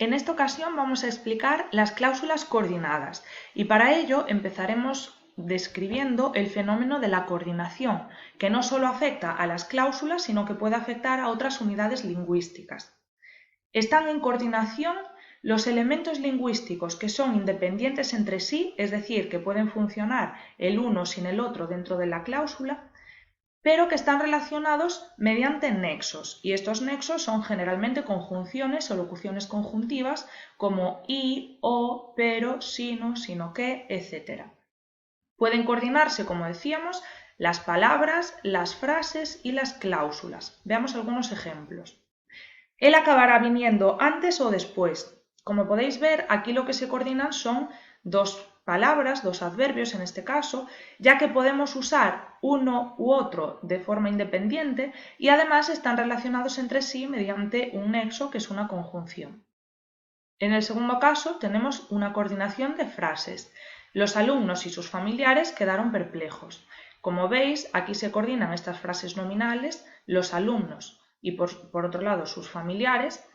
En esta ocasión vamos a explicar las cláusulas coordinadas y para ello empezaremos describiendo el fenómeno de la coordinación, que no solo afecta a las cláusulas, sino que puede afectar a otras unidades lingüísticas. Están en coordinación los elementos lingüísticos que son independientes entre sí, es decir, que pueden funcionar el uno sin el otro dentro de la cláusula, pero que están relacionados mediante nexos, y estos nexos son generalmente conjunciones o locuciones conjuntivas como y, o, pero, sino que, etc. Pueden coordinarse, como decíamos, las palabras, las frases y las cláusulas. Veamos algunos ejemplos. Él acabará viniendo antes o después. Como podéis ver, aquí lo que se coordinan son dos palabras, dos adverbios en este caso, ya que podemos usar uno u otro de forma independiente y además están relacionados entre sí mediante un nexo que es una conjunción. En el segundo caso tenemos una coordinación de frases. Los alumnos y sus familiares quedaron perplejos. Como veis, aquí se coordinan estas frases nominales, los alumnos y por otro lado sus familiares,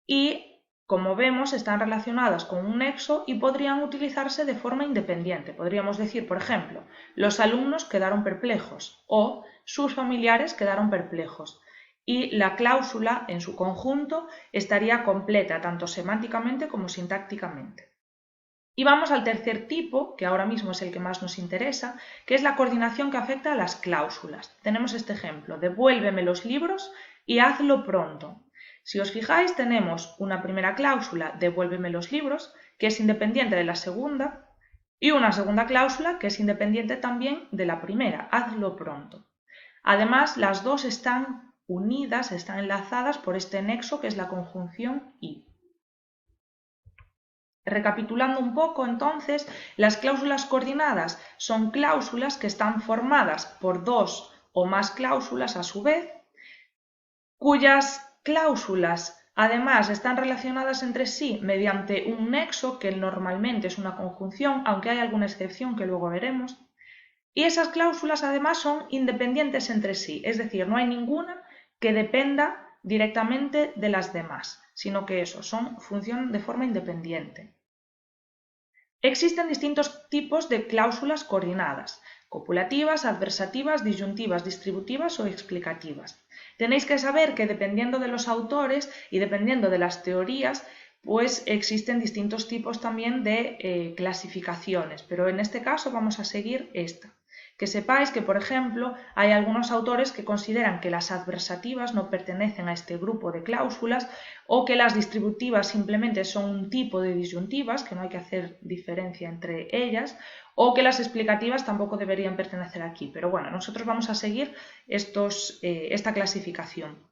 y como vemos están relacionadas con un nexo y podrían utilizarse de forma independiente. Podríamos decir, por ejemplo, los alumnos quedaron perplejos o sus familiares quedaron perplejos. Y la cláusula en su conjunto estaría completa tanto semánticamente como sintácticamente. Y vamos al tercer tipo, que ahora mismo es el que más nos interesa, que es la coordinación que afecta a las cláusulas. Tenemos este ejemplo: devuélveme los libros y hazlo pronto. Si os fijáis, tenemos una primera cláusula, devuélveme los libros, que es independiente de la segunda, y una segunda cláusula que es independiente también de la primera, hazlo pronto. Además, las dos están unidas, están enlazadas por este nexo que es la conjunción y. Recapitulando un poco, entonces, las cláusulas coordinadas son cláusulas que están formadas por dos o más cláusulas a su vez, cuyas cláusulas además están relacionadas entre sí mediante un nexo, que normalmente es una conjunción, aunque hay alguna excepción que luego veremos, y esas cláusulas además son independientes entre sí, es decir, no hay ninguna que dependa directamente de las demás, sino que funcionan de forma independiente. Existen distintos tipos de cláusulas coordinadas: copulativas, adversativas, disyuntivas, distributivas o explicativas. Tenéis que saber que dependiendo de los autores y dependiendo de las teorías, pues existen distintos tipos también de clasificaciones, pero en este caso vamos a seguir esta. Que sepáis que, por ejemplo, hay algunos autores que consideran que las adversativas no pertenecen a este grupo de cláusulas, o que las distributivas simplemente son un tipo de disyuntivas, que no hay que hacer diferencia entre ellas, o que las explicativas tampoco deberían pertenecer aquí. Pero bueno, nosotros vamos a seguir esta clasificación.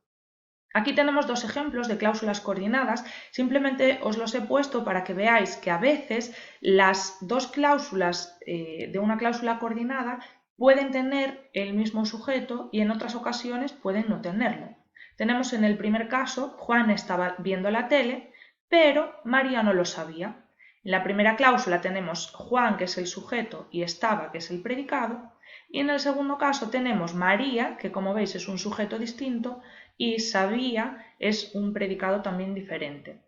Aquí tenemos dos ejemplos de cláusulas coordinadas, simplemente os los he puesto para que veáis que a veces las dos cláusulas de una cláusula coordinada pueden tener el mismo sujeto y en otras ocasiones pueden no tenerlo. Tenemos en el primer caso, Juan estaba viendo la tele, pero María no lo sabía. En la primera cláusula tenemos Juan, que es el sujeto, y estaba, que es el predicado, y en el segundo caso tenemos María, que como veis es un sujeto distinto, y sabía es un predicado también diferente.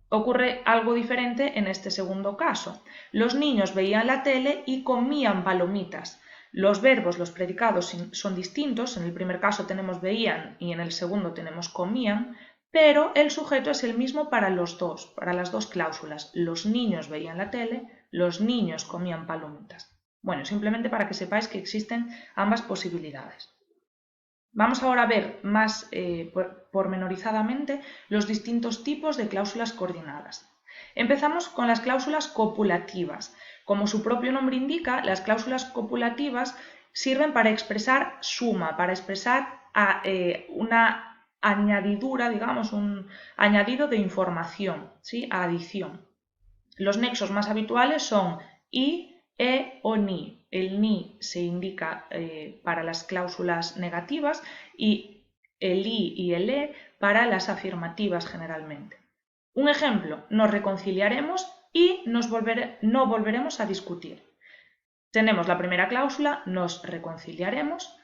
Ocurre algo diferente en este segundo caso. Los niños veían la tele y comían palomitas. Los verbos, los predicados son distintos. En el primer caso tenemos veían y en el segundo tenemos comían, pero el sujeto es el mismo para los dos, para las dos cláusulas. Los niños veían la tele, los niños comían palomitas. Bueno, simplemente para que sepáis que existen ambas posibilidades. Vamos ahora a ver más pormenorizadamente los distintos tipos de cláusulas coordinadas. Empezamos con las cláusulas copulativas. Como su propio nombre indica, las cláusulas copulativas sirven para expresar suma, para expresar una añadidura, digamos, un añadido de información, ¿sí? Adición. Los nexos más habituales son y, o ni. El ni se indica para las cláusulas negativas y el i y el para las afirmativas generalmente. Un ejemplo: nos reconciliaremos y no volveremos a discutir. Tenemos la primera cláusula, nos reconciliaremos,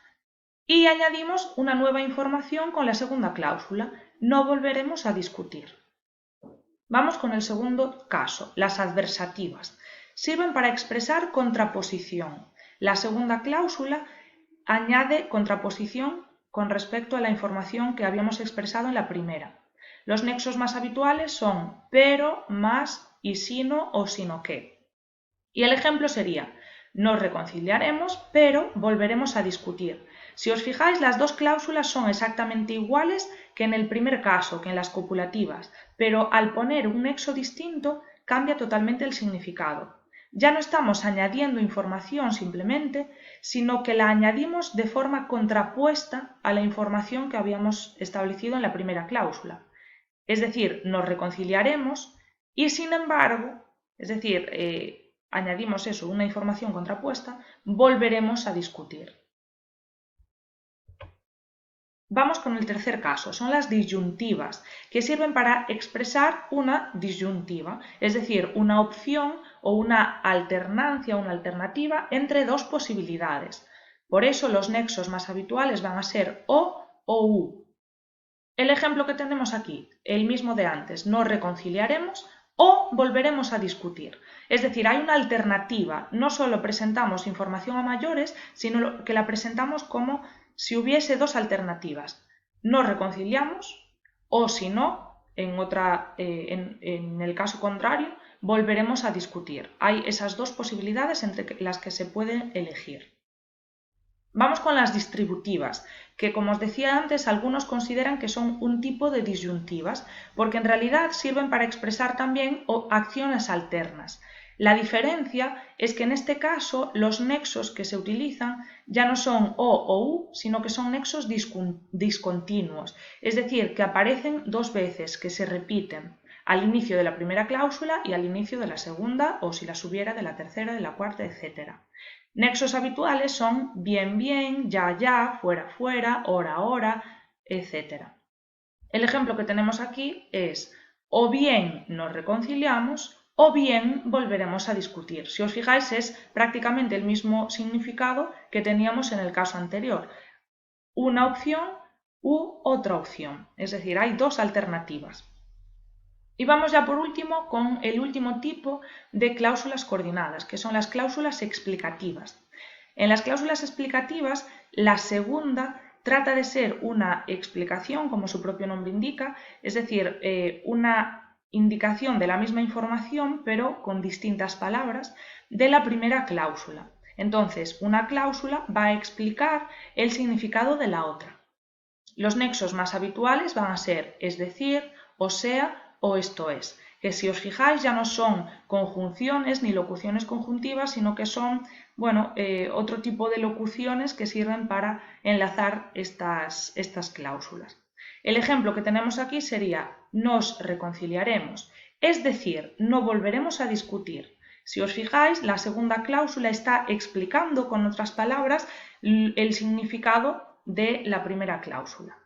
y añadimos una nueva información con la segunda cláusula, no volveremos a discutir. Vamos con el segundo caso, las adversativas. Sirven para expresar contraposición. La segunda cláusula añade contraposición con respecto a la información que habíamos expresado en la primera. Los nexos más habituales son pero, más y sino o sino que. Y el ejemplo sería: nos reconciliaremos, pero volveremos a discutir. Si os fijáis, las dos cláusulas son exactamente iguales que en el primer caso, que en las copulativas, pero al poner un nexo distinto cambia totalmente el significado. Ya no estamos añadiendo información simplemente, sino que la añadimos de forma contrapuesta a la información que habíamos establecido en la primera cláusula. Es decir, nos reconciliaremos y sin embargo, es decir, añadimos eso, una información contrapuesta, volveremos a discutir. Vamos con el tercer caso, son las disyuntivas, que sirven para expresar una disyuntiva, es decir, una opción o una alternancia, una alternativa entre dos posibilidades. Por eso los nexos más habituales van a ser o u. El ejemplo que tenemos aquí, el mismo de antes, nos reconciliaremos o volveremos a discutir. Es decir, hay una alternativa, no solo presentamos información a mayores, sino que la presentamos como si hubiese dos alternativas. Nos reconciliamos o si no, en el caso contrario, volveremos a discutir. Hay esas dos posibilidades entre las que se pueden elegir. Vamos con las distributivas, que como os decía antes, algunos consideran que son un tipo de disyuntivas, porque en realidad sirven para expresar también acciones alternas. La diferencia es que en este caso los nexos que se utilizan ya no son o u, sino que son nexos discontinuos, es decir, que aparecen dos veces, que se repiten al inicio de la primera cláusula y al inicio de la segunda, o si las hubiera, de la tercera, de la cuarta, etc. Nexos habituales son bien, bien, ya, ya, fuera, fuera, hora, hora, etc. El ejemplo que tenemos aquí es: o bien nos reconciliamos o bien volveremos a discutir. Si os fijáis, es prácticamente el mismo significado que teníamos en el caso anterior. Una opción u otra opción, es decir, hay dos alternativas. Y vamos ya por último con el último tipo de cláusulas coordinadas, que son las cláusulas explicativas. En las cláusulas explicativas, la segunda trata de ser una explicación, como su propio nombre indica, es decir, una indicación de la misma información, pero con distintas palabras, de la primera cláusula. Entonces, una cláusula va a explicar el significado de la otra. Los nexos más habituales van a ser es decir, o sea, o esto es, que si os fijáis ya no son conjunciones ni locuciones conjuntivas, sino que son, bueno, otro tipo de locuciones que sirven para enlazar estas cláusulas. El ejemplo que tenemos aquí sería: nos reconciliaremos, es decir, no volveremos a discutir. Si os fijáis, la segunda cláusula está explicando con otras palabras el significado de la primera cláusula.